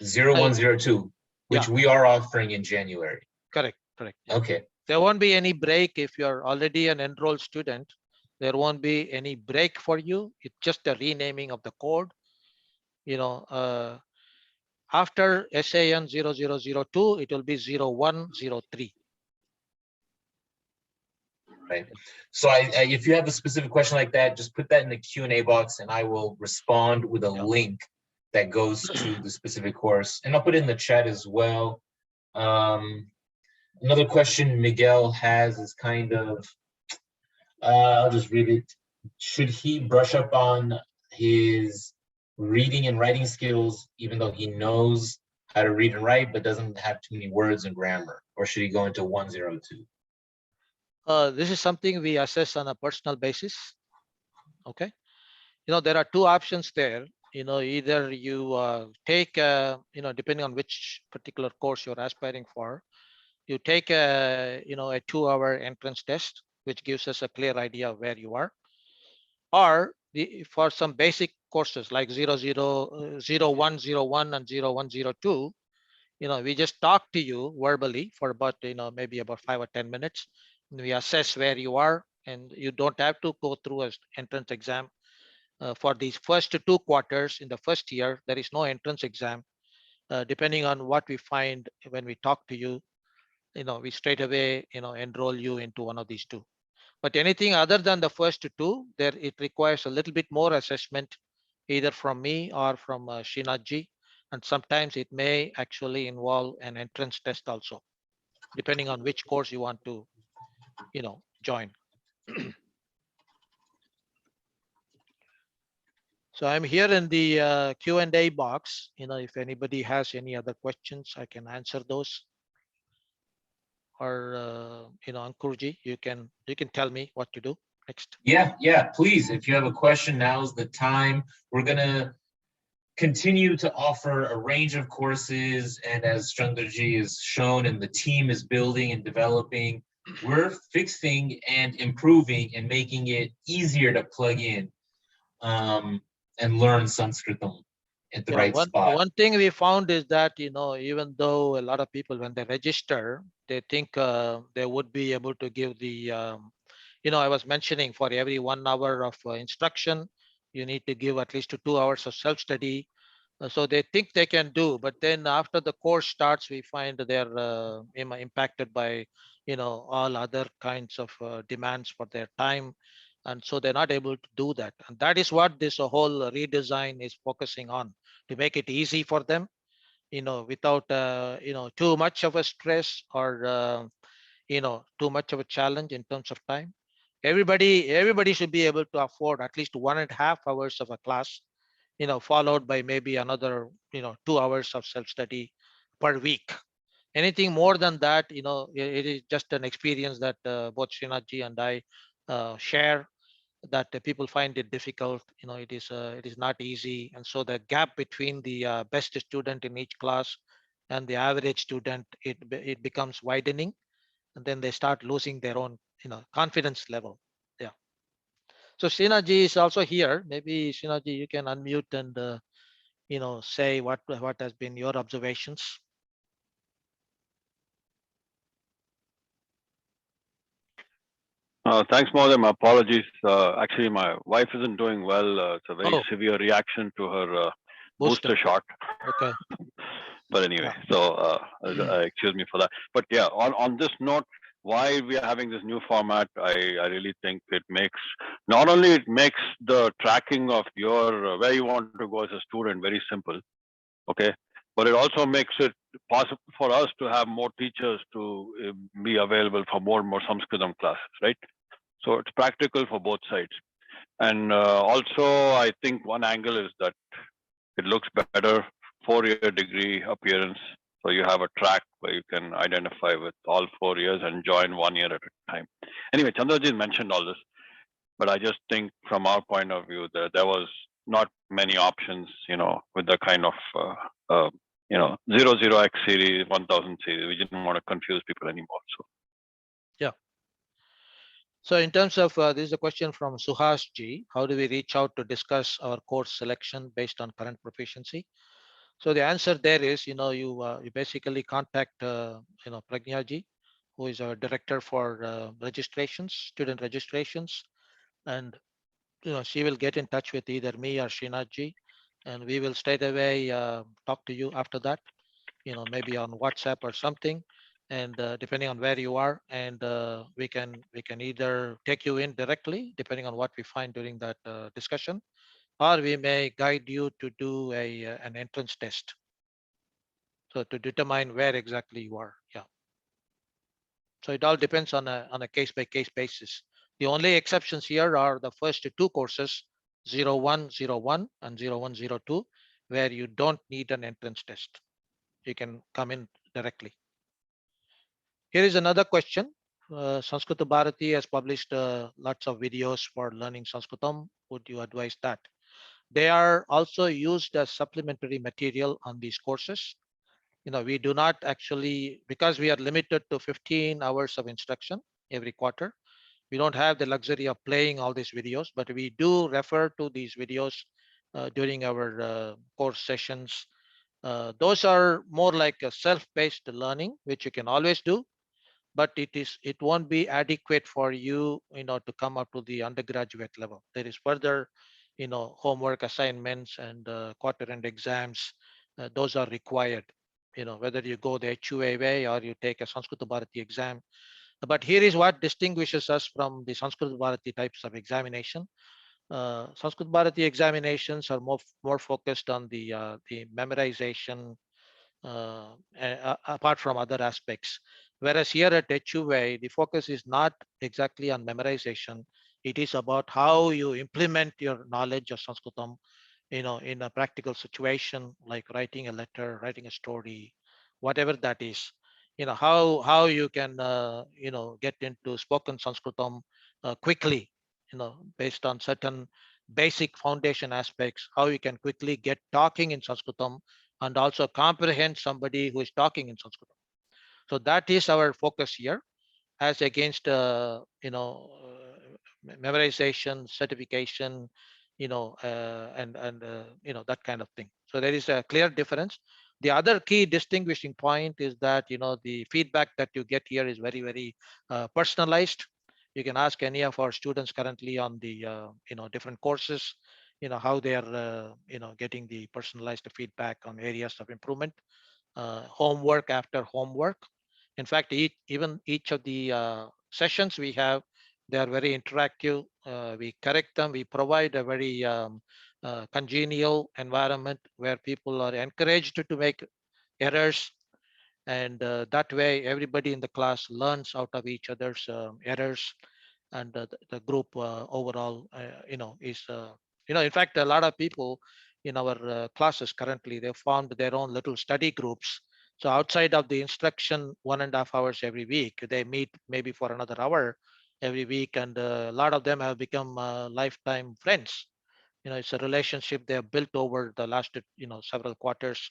S1: 0102, which we are offering in January.
S2: Correct.
S1: Yeah. Okay.
S2: There won't be any break if you're already an enrolled student. There won't be any break for you. It's just a renaming of the code. After SAN 0002, it will be 0103.
S1: Right. So if you have a specific question like that, just put that in the Q&A box and I will respond with a link that goes to the specific course. And I'll put it in the chat as well. Another question Miguel has is kind of, I'll just read it. Should he brush up on his reading and writing skills, even though he knows how to read and write, but doesn't have too many words and grammar? Or should he go into 102?
S2: This is something we assess on a personal basis. Okay. There are 2 options there. Either you take, depending on which particular course you're aspiring for, you take a 2-hour entrance test, which gives us a clear idea of where you are. Or for some basic courses like 0101 and 0102, we just talk to you verbally for about, maybe about 5 or 10 minutes. And we assess where you are, and you don't have to go through an entrance exam. For these first 2 quarters in the first year, there is no entrance exam. Depending on what we find when we talk to you, we straight away, enroll you into one of these 2. But anything other than the first 2, there it requires a little bit more assessment, either from me or from Srinathji. And sometimes it may actually involve an entrance test also, depending on which course you want to, join. So I'm here in the Q&A box. If anybody has any other questions, I can answer those. Or Ankurji, you can tell me what to do next.
S1: Yeah, please. If you have a question, now's the time. We're gonna continue to offer a range of courses, and as Chandraji is shown and the team is building and developing, we're fixing and improving and making it easier to plug in and learn Sanskritam at the right spot.
S2: One thing we found is that, even though a lot of people, when they register, they think they would be able to give the, I was mentioning for every 1 hour of instruction, you need to give at least 2 hours of self-study. So they think they can do, but then after the course starts, we find they're impacted by, all other kinds of demands for their time. And so they're not able to do that. And that is what this whole redesign is focusing on, to make it easy for them, without, too much of a stress or, too much of a challenge in terms of time. Everybody should be able to afford at least 1.5 hours of a class, followed by maybe another, 2 hours of self-study per week. Anything more than that, it is just an experience that both Srinathji and I share, that people find it difficult. It is not easy, and so the gap between the best student in each class and the average student, it becomes widening, and then they start losing their own confidence level. Yeah. So Srinathji is also here. Maybe Srinathji, you can unmute and say what has been your observations.
S3: Thanks, Modem. Apologies. Actually, my wife isn't doing well. It's a very
S2: Oh,
S3: severe reaction to her
S2: booster.
S3: booster shot.
S2: Okay.
S3: But anyway,
S2: Yeah.
S3: so excuse me for that. But yeah, on this note, why we are having this new format, I really think it makes, not only it makes the tracking of your where you want to go as a student very simple, okay, but it also makes it possible for us to have more teachers to be available for more and more Samskritam classes, right? So it's practical for both sides. And also, I think one angle is that it looks better, 4-year degree appearance. So you have a track where you can identify with all 4 years and join 1 year at a time. Anyway, Chandraji mentioned all this, but I just think from our point of view that there was not many options, with the kind of, 00X series, 1000 series. We didn't want to confuse people anymore. So
S2: Yeah. So in terms of this is a question from Suhas Ji. How do we reach out to discuss our course selection based on current proficiency? So the answer there is, you basically contact Pragnya Ji, who is our director for registrations, student registrations, and she will get in touch with either me or Srinath Ji, and we will straight away talk to you after that, maybe on WhatsApp or something, and depending on where you are, and we can either take you in directly depending on what we find during that discussion, or we may guide you to do an entrance test, so to determine where exactly you are. Yeah. So it all depends on a case by case basis. The only exceptions here are the first two courses, 0101 and 0102, where you don't need an entrance test. You can come in directly. Here is another question. Sanskrit Bharati has published lots of videos for learning Sanskritam. Would you advise that? They are also used as supplementary material on these courses. We do not actually, because we are limited to 15 hours of instruction every quarter, we don't have the luxury of playing all these videos, but we do refer to these videos during our course sessions. Those are more like a self-paced learning, which you can always do, but it won't be adequate for you, to come up to the undergraduate level. There is further, homework assignments and quarter end exams. Those are required, whether you go the HUA way or you take a Sanskrit Bharati exam. But here is what distinguishes us from the Sanskrit Bharati types of examination. Sanskrit Bharati examinations are more focused on the memorization, apart from other aspects. Whereas here at HUA, the focus is not exactly on memorization. It is about how you implement your knowledge of Sanskritam, in a practical situation, like writing a letter, writing a story, whatever that is. How you can get into spoken Sanskritam quickly, based on certain basic foundation aspects, how you can quickly get talking in Sanskritam and also comprehend somebody who is talking in Sanskritam. So that is our focus here, as against memorization, certification, and that kind of thing. So there is a clear difference. The other key distinguishing point is that the feedback that you get here is very, very personalized. You can ask any of our students currently on the different courses, how they are getting the personalized feedback on areas of improvement, homework after homework. In fact, even each of the sessions we have, they are very interactive. We correct them. We provide a very congenial environment where people are encouraged to make errors, and that way everybody in the class learns out of each other's errors, and the group overall is in fact, a lot of people in our classes currently, they formed their own little study groups, So outside of the instruction 1.5 hours every week, they meet maybe for another hour every week, and a lot of them have become lifetime friends. It's a relationship they have built over the last several quarters,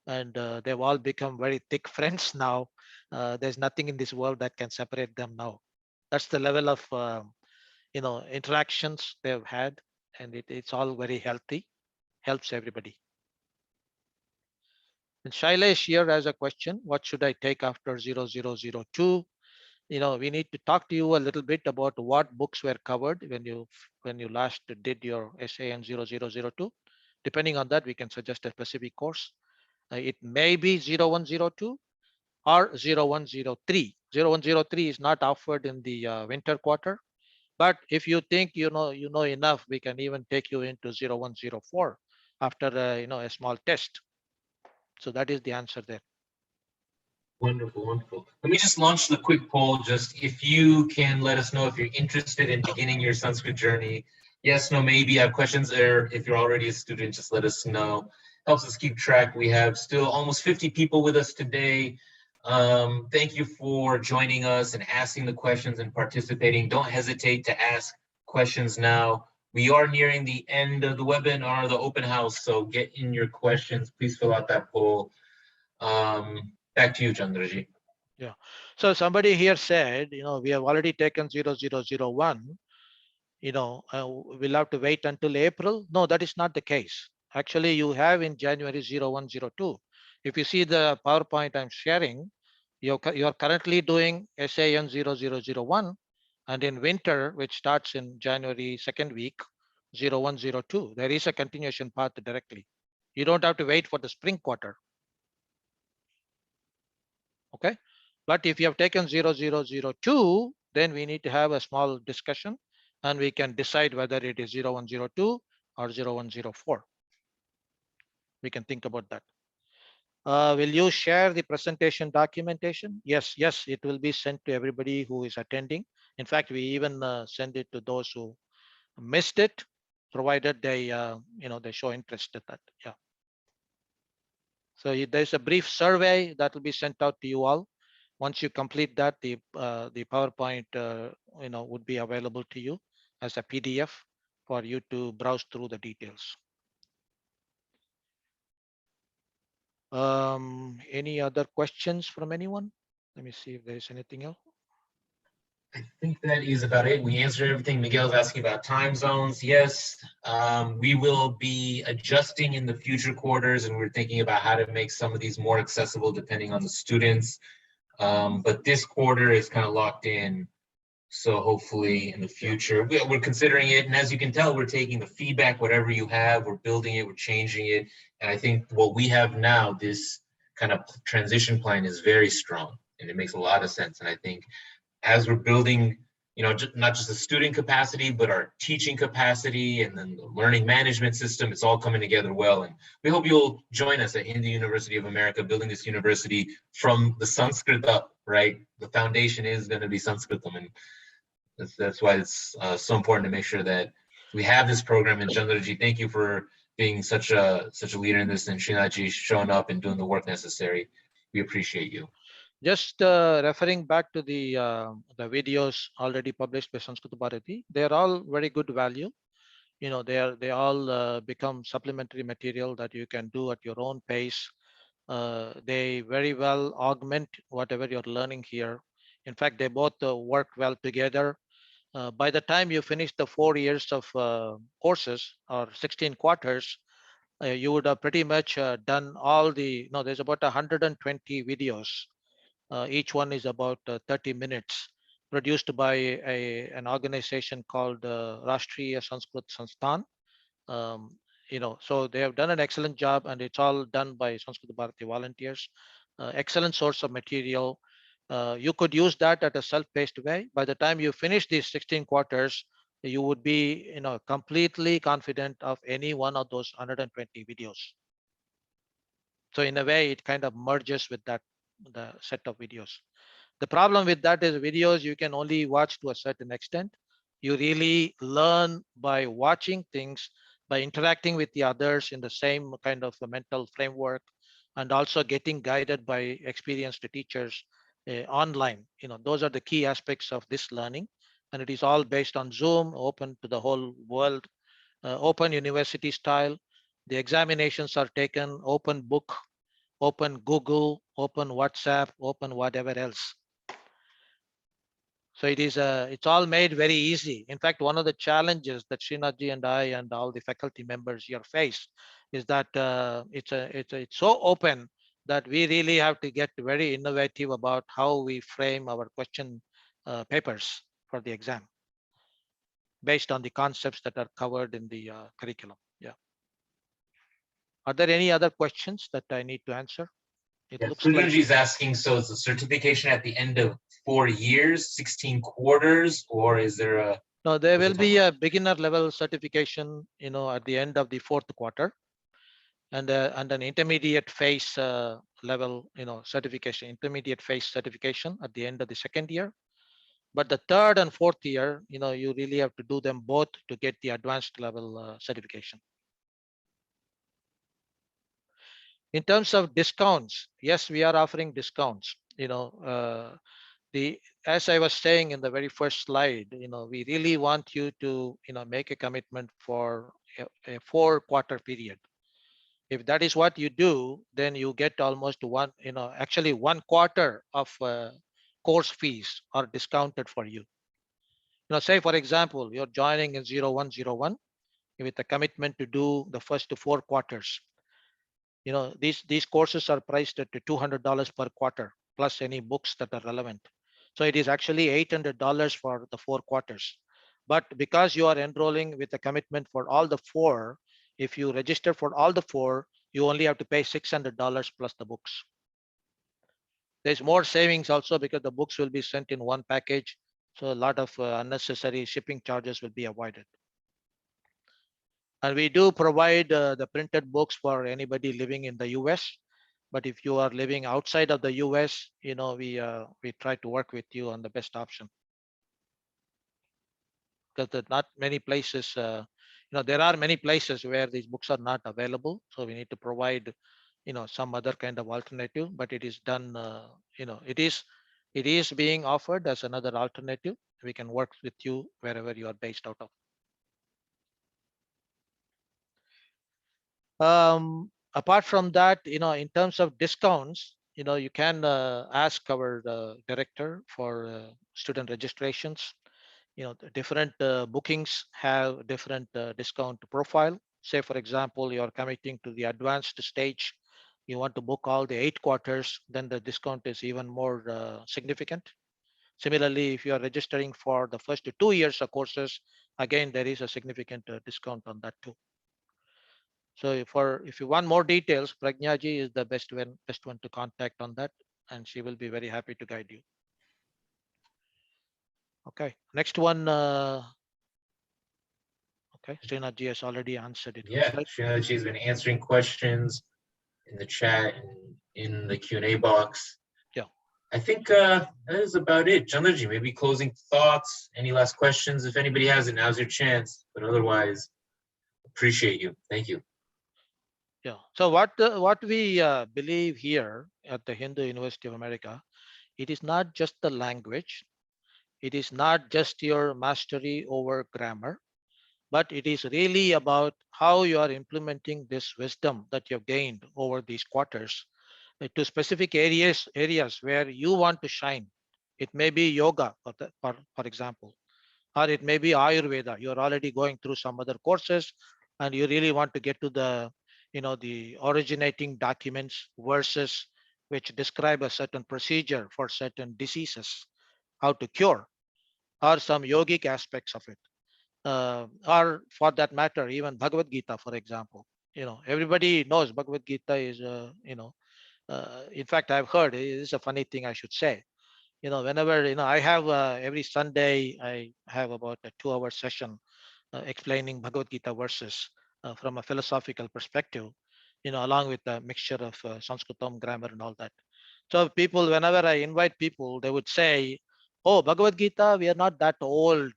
S2: and they've all become very thick friends now. There's nothing in this world that can separate them now. That's the level of interactions they've had, and it's all very healthy, helps everybody. And Shailesh here has a question: what should I take after 0002? We need to talk to you a little bit about what books were covered when you last did your essay in 0002. Depending on that, we can suggest a specific course. It may be 0102 or 0103. 0103 is not offered in the winter quarter, but if you think you know enough, we can even take you into 0104 after a small test. So that is the answer there.
S1: Wonderful, wonderful. Let me just launch the quick poll. Just if you can let us know if you're interested in beginning your Sanskrit journey. Yes, no, maybe. Have questions there. If you're already a student, just let us know. Helps us keep track. We have still almost 50 people with us today. Thank you for joining us and asking the questions and participating. Don't hesitate to ask questions now. We are nearing the end of the webinar, the open house, so get in your questions. Please fill out that poll. Back to you, Chandraji.
S2: Yeah. So somebody here said, we have already taken 0001. We'll have to wait until April. No, that is not the case. Actually, you have in January 0102. If you see the PowerPoint I'm sharing, you're currently doing SAN 0001, and in winter, which starts in January second week, 0102, there is a continuation path directly. You don't have to wait for the spring quarter. Okay. But if you have taken 0002, then we need to have a small discussion and we can decide whether it is 0102 or 0104. We can think about that. Will you share the presentation documentation? Yes, it will be sent to everybody who is attending. In fact, we even send it to those who missed it, provided they show interest in that. Yeah. So there's a brief survey that will be sent out to you all. Once you complete that, the PowerPoint would be available to you as a PDF for you to browse through the details. Any other questions from anyone? Let me see if there is anything else.
S1: I think that is about it. We answered everything. Miguel's asking about time zones. Yes, we will be adjusting in the future quarters, and we're thinking about how to make some of these more accessible depending on the students. But this quarter is kind of locked in. So hopefully in the future, we're considering it. And as you can tell, we're taking the feedback, whatever you have, we're building it, we're changing it. And I think what we have now, this kind of transition plan is very strong and it makes a lot of sense. And I think as we're building, not just the student capacity, but our teaching capacity and then the learning management system, it's all coming together well. And we hope you'll join us at Hindu University of America, building this university from the Sanskrit up, right? The foundation is going to be Sanskritam. And that's why it's so important to make sure that we have this program. And Chandraji, thank you for being such a leader in this, and Srinathji showing up and doing the work necessary. We appreciate you.
S2: Just referring back to the videos already published by Sanskrit Bharati, they are all very good value. They all become supplementary material that you can do at your own pace. They very well augment whatever you're learning here. In fact, they both work well together. By the time you finish the 4 years of courses or 16 quarters, you would have pretty much done all the, there's about 120 videos. Each one is about 30 minutes, produced by an organization called Rashtriya Sanskrit Sansthan. So they have done an excellent job, and it's all done by Sanskrit Bharati volunteers. Excellent source of material. You could use that at a self-paced way. By the time you finish these 16 quarters, you would be completely confident of any one of those 120 videos. So in a way, it kind of merges with the set of videos. The problem with that is videos you can only watch to a certain extent. You really learn by watching things, by interacting with the others in the same kind of a mental framework, and also getting guided by experienced teachers online. Those are the key aspects of this learning, and it is all based on Zoom, open to the whole world, open university style. The examinations are taken open book, open Google, open WhatsApp, open whatever else. So it's all made very easy. In fact, one of the challenges that Srinathji and I and all the faculty members here face is that it's so open that we really have to get very innovative about how we frame our question papers for the exam based on the concepts that are covered in the curriculum. Yeah. Are there any other questions that I need to answer? It
S1: Yeah,
S2: looks like
S1: Sujanji is asking, so is the certification at the end of 4 years, 16 quarters, or is there a...
S2: no, there
S1: what's
S2: will
S1: the
S2: be
S1: timeline?
S2: a beginner level certification, at the end of the fourth quarter, and an intermediate phase level, certification, intermediate phase certification at the end of the second year. But the third and fourth year, you really have to do them both to get the advanced level certification. In terms of discounts, yes, we are offering discounts. As I was saying in the very first slide, we really want you to, make a commitment for a 4-quarter period. If that is what you do, then you get almost actually 1/4 of course fees are discounted for you. Say for example, you're joining in 0101 with a commitment to do the first 4 quarters. These courses are priced at $200 per quarter, plus any books that are relevant. So it is actually $800 for the 4 quarters. But because you are enrolling with a commitment for all the 4, if you register for all the 4, you only have to pay $600 plus the books. There's more savings also because the books will be sent in one package. So a lot of unnecessary shipping charges will be avoided. And we do provide the printed books for anybody living in the US. But if you are living outside of the US, we try to work with you on the best option. Because there are not many places, there are many places where these books are not available. So we need to provide, some other kind of alternative, but it is done, it is being offered as another alternative. We can work with you wherever you are based out of. Apart from that, in terms of discounts, you can ask our director for student registrations. The different bookings have different discount profile. Say, for example, you're committing to the advanced stage, you want to book all the 8 quarters, then the discount is even more significant. Similarly, if you are registering for the first 2 years of courses, again, there is a significant discount on that too. So if you want more details, Pragnaji is the best one to contact on that, and she will be very happy to guide you. Okay, next one. Okay, Srinathji has already answered it.
S1: Yeah, Srinathji's been answering questions in the chat and in the Q&A box.
S2: Yeah.
S1: I think that is about it. Chandraji, maybe closing thoughts, any last questions? If anybody has it, now's your chance. But otherwise, appreciate you. Thank you.
S2: Yeah. So what we believe here at the Hindu University of America, it is not just the language, it is not just your mastery over grammar, but it is really about how you are implementing this wisdom that you've gained over these quarters to specific areas where you want to shine. It may be yoga, for example, or it may be Ayurveda. You're already going through some other courses and you really want to get to the originating documents, verses which describe a certain procedure for certain diseases, how to cure, or some yogic aspects of it. Or for that matter, even Bhagavad-Gita, for example. Everybody knows Bhagavad-Gita is, in fact, I've heard, it is a funny thing I should say. Whenever, I have every Sunday, I have about a 2-hour session explaining Bhagavad Gita verses from a philosophical perspective, along with a mixture of Sanskritam, grammar and all that. So people, whenever I invite people, they would say, oh, Bhagavad Gita, we are not that old.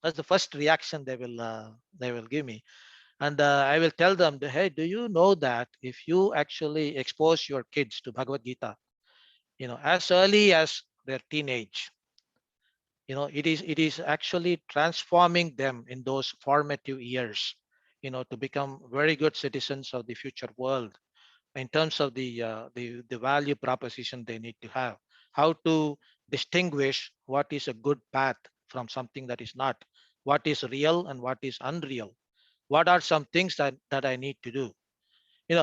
S2: That's the first reaction they will give me. And I will tell them, hey, do you know that if you actually expose your kids to Bhagavad-Gita, as early as their teenage, it is actually transforming them in those formative years, to become very good citizens of the future world in terms of the value proposition they need to have, how to distinguish what is a good path from something that is not, what is real and what is unreal, what are some things that I need to do.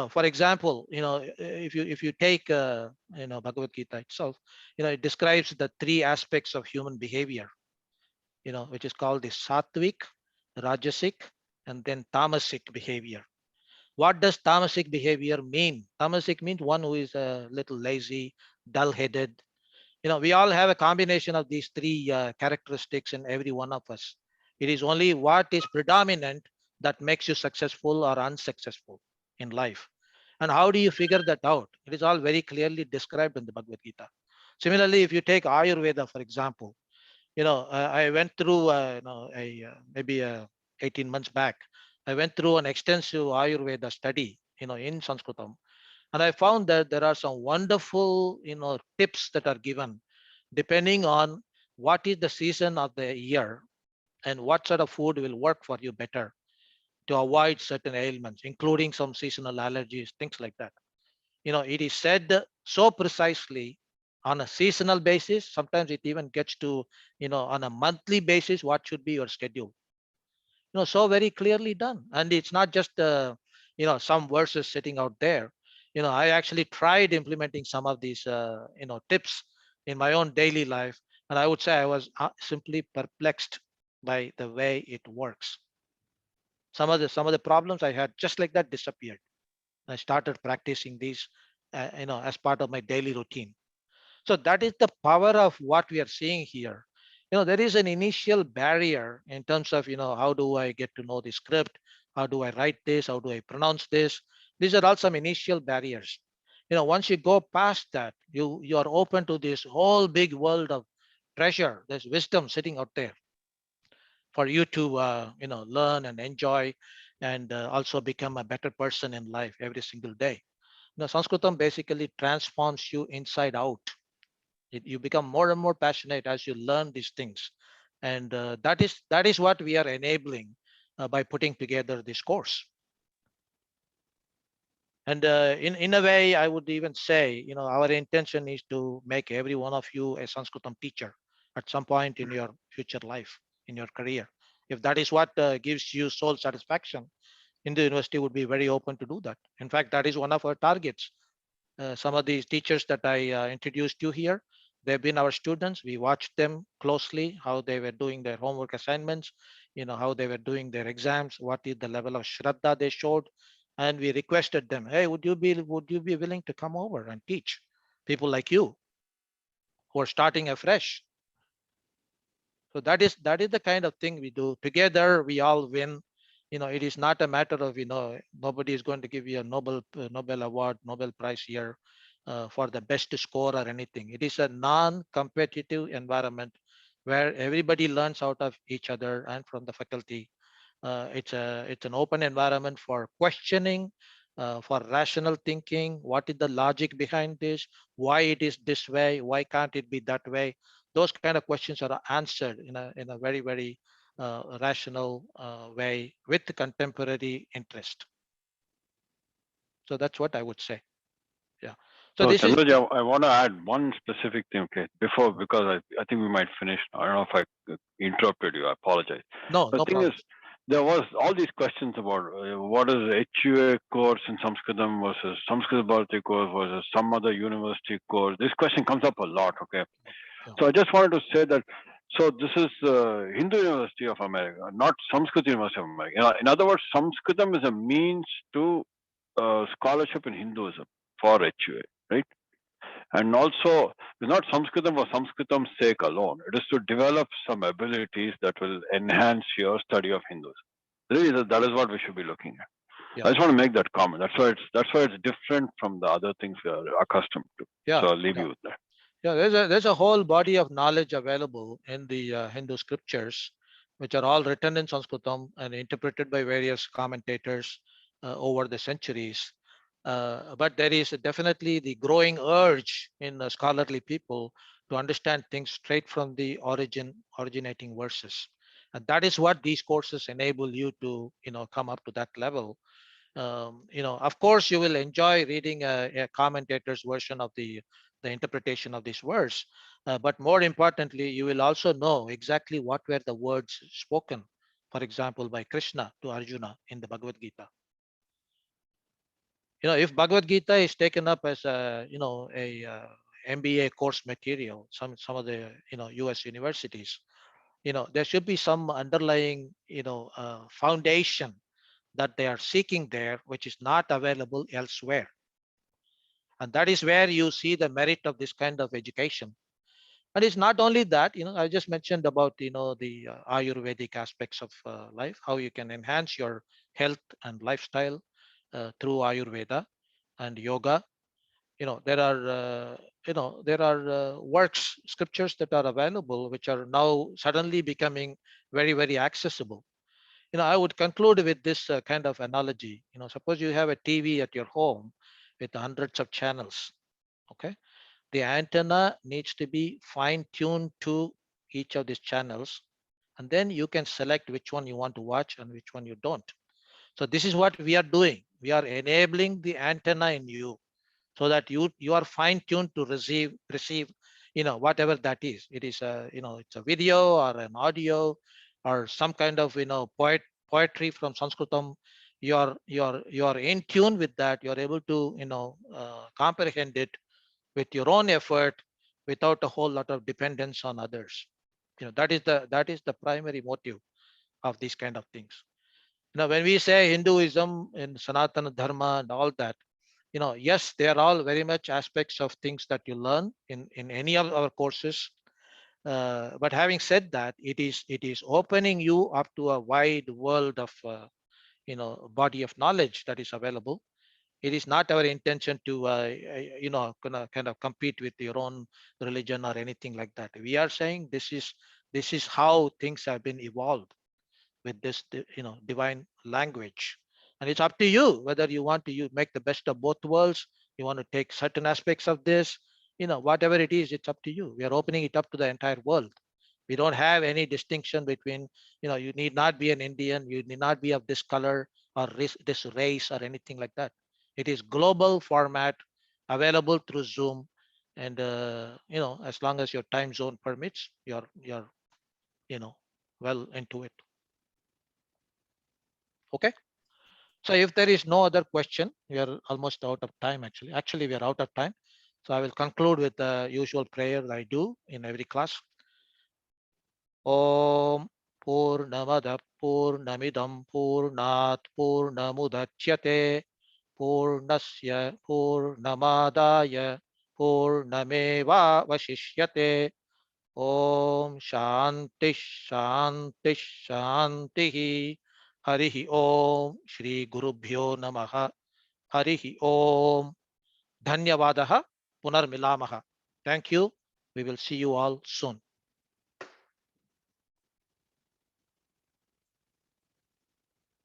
S2: For example, if you take Bhagavad Gita itself, it describes the three aspects of human behavior, which is called the sattvic, rajasic, and then tamasic behavior. What does tamasic behavior mean? Tamasic means one who is a little lazy, dull-headed. We all have a combination of these three characteristics in every one of us. It is only what is predominant that makes you successful or unsuccessful in life. And how do you figure that out? It is all very clearly described in the Bhagavad Gita. Similarly, if you take Ayurveda, for example, I went through, maybe 18 months back, I went through an extensive Ayurveda study, in Sanskritam. And I found that there are some wonderful, tips that are given depending on what is the season of the year and what sort of food will work for you better to avoid certain ailments, including some seasonal allergies, things like that. It is said so precisely on a seasonal basis. Sometimes it even gets to, on a monthly basis, what should be your schedule. So very clearly done. And it's not just, some verses sitting out there. I actually tried implementing some of these, tips in my own daily life. And I would say I was simply perplexed by the way it works. Some of the problems I had just like that disappeared. I started practicing these, as part of my daily routine. So that is the power of what we are seeing here. There is an initial barrier in terms of, how do I get to know the script? How do I write this? How do I pronounce this? These are all some initial barriers. Once you go past that, you are open to this whole big world of treasure. There's wisdom sitting out there for you to, learn and enjoy, and also become a better person in life every single day. Sanskritam basically transforms you inside out. You become more and more passionate as you learn these things, and that is what we are enabling by putting together this course. And in a way, I would even say, our intention is to make every one of you a Sanskritam teacher at some point in your future life, in your career. If that is what gives you soul satisfaction, Hindu University would be very open to do that. In fact, that is one of our targets. Some of these teachers that I introduced you here, they've been our students. We watched them closely, how they were doing their homework assignments, how they were doing their exams, what is the level of Shraddha they showed. And we requested them, hey, would you be willing to come over and teach people like you who are starting afresh? So that is the kind of thing we do. Together, we all win. It is not a matter of, nobody is going to give you a Nobel Award, Nobel Prize here for the best score or anything. It is a non-competitive environment where everybody learns out of each other and from the faculty. It's an open environment for questioning, for rational thinking. What is the logic behind this? Why it is this way? Why can't it be that way? Those kind of questions are answered in a very, very rational way with contemporary interest. So that's what I would say. Yeah. So
S3: So
S2: this is,
S3: Chandraji, I want to add one specific thing, okay, before, because I think we might finish now. I don't know if I interrupted you. I apologize.
S2: no
S3: The thing
S2: problem.
S3: is, there was all these questions about what is HUA course in Samskritam versus Samskrit Bharati course versus some other university course. This question comes up a lot, okay?
S2: Yeah.
S3: So I just wanted to say that, so this is Hindu University of America, not Sanskrit University of America. In other words, Samskritam is a means to scholarship in Hinduism for HUA, right? And also, it's not Sanskritam for Sanskritam's sake alone. It is to develop some abilities that will enhance your study of Hinduism. Really, that is what we should be looking at.
S2: Yeah.
S3: I just want to make that comment. That's why it's different from the other things we are accustomed to.
S2: Yeah.
S3: So I'll leave
S2: Yeah.
S3: you with that.
S2: Yeah, there's a whole body of knowledge available in the Hindu scriptures, which are all written in Sanskritam and interpreted by various commentators over the centuries. But there is definitely the growing urge in scholarly people to understand things straight from the originating verses. And that is what these courses enable you to, come up to that level. Of course, you will enjoy reading a commentator's version of the interpretation of this verse, but more importantly, you will also know exactly what were the words spoken, for example, by Krishna to Arjuna in the Bhagavad-Gita. If Bhagavad-Gita is taken up as a MBA course material, some of the US universities, there should be some underlying foundation that they are seeking there, which is not available elsewhere. And that is where you see the merit of this kind of education. And it's not only that, I just mentioned about, the Ayurvedic aspects of life, how you can enhance your health and lifestyle through Ayurveda and yoga. There are works, scriptures that are available, which are now suddenly becoming very, very accessible. I would conclude with this kind of analogy. Suppose you have a TV at your home with hundreds of channels. Okay, the antenna needs to be fine-tuned to each of these channels, and then you can select which one you want to watch and which one you don't. So this is what we are doing. We are enabling the antenna in you so that you are fine-tuned to receive whatever that is. It is it's a video or an audio or some kind of poetry from Sanskritam. You're in tune with that. You're able to comprehend it with your own effort without a whole lot of dependence on others. That is the primary motive of these kind of things. When we say Hinduism and Sanatana Dharma and all that, yes, they are all very much aspects of things that you learn in any of our courses. But having said that, it is opening you up to a wide world of body of knowledge that is available. It is not our intention to kind of compete with your own religion or anything like that. We are saying this is how things have been evolved with this divine language, and it's up to you whether you want to make the best of both worlds. You want to take certain aspects of this, whatever it is, it's up to you. We are opening it up to the entire world. We don't have any distinction between, you need not be an Indian, you need not be of this color or this race or anything like that. It is global format, available through Zoom, and as long as your time zone permits, you're well into it. Okay. So if there is no other question, we are almost out of time actually. Actually, we are out of time. So I will conclude with the usual prayer that I do in every class. Om Purnamada Purnamidam Purnat Purnamudachyate Purnasya Purnamadaya Purnameva Vashishyate. Om Shanti Shanti Shanti. Harihi Om Shri Gurubhyo Namaha. Harihi Om. Dhanyavadaha. Punarmilamaha. Thank you. We will see you all soon.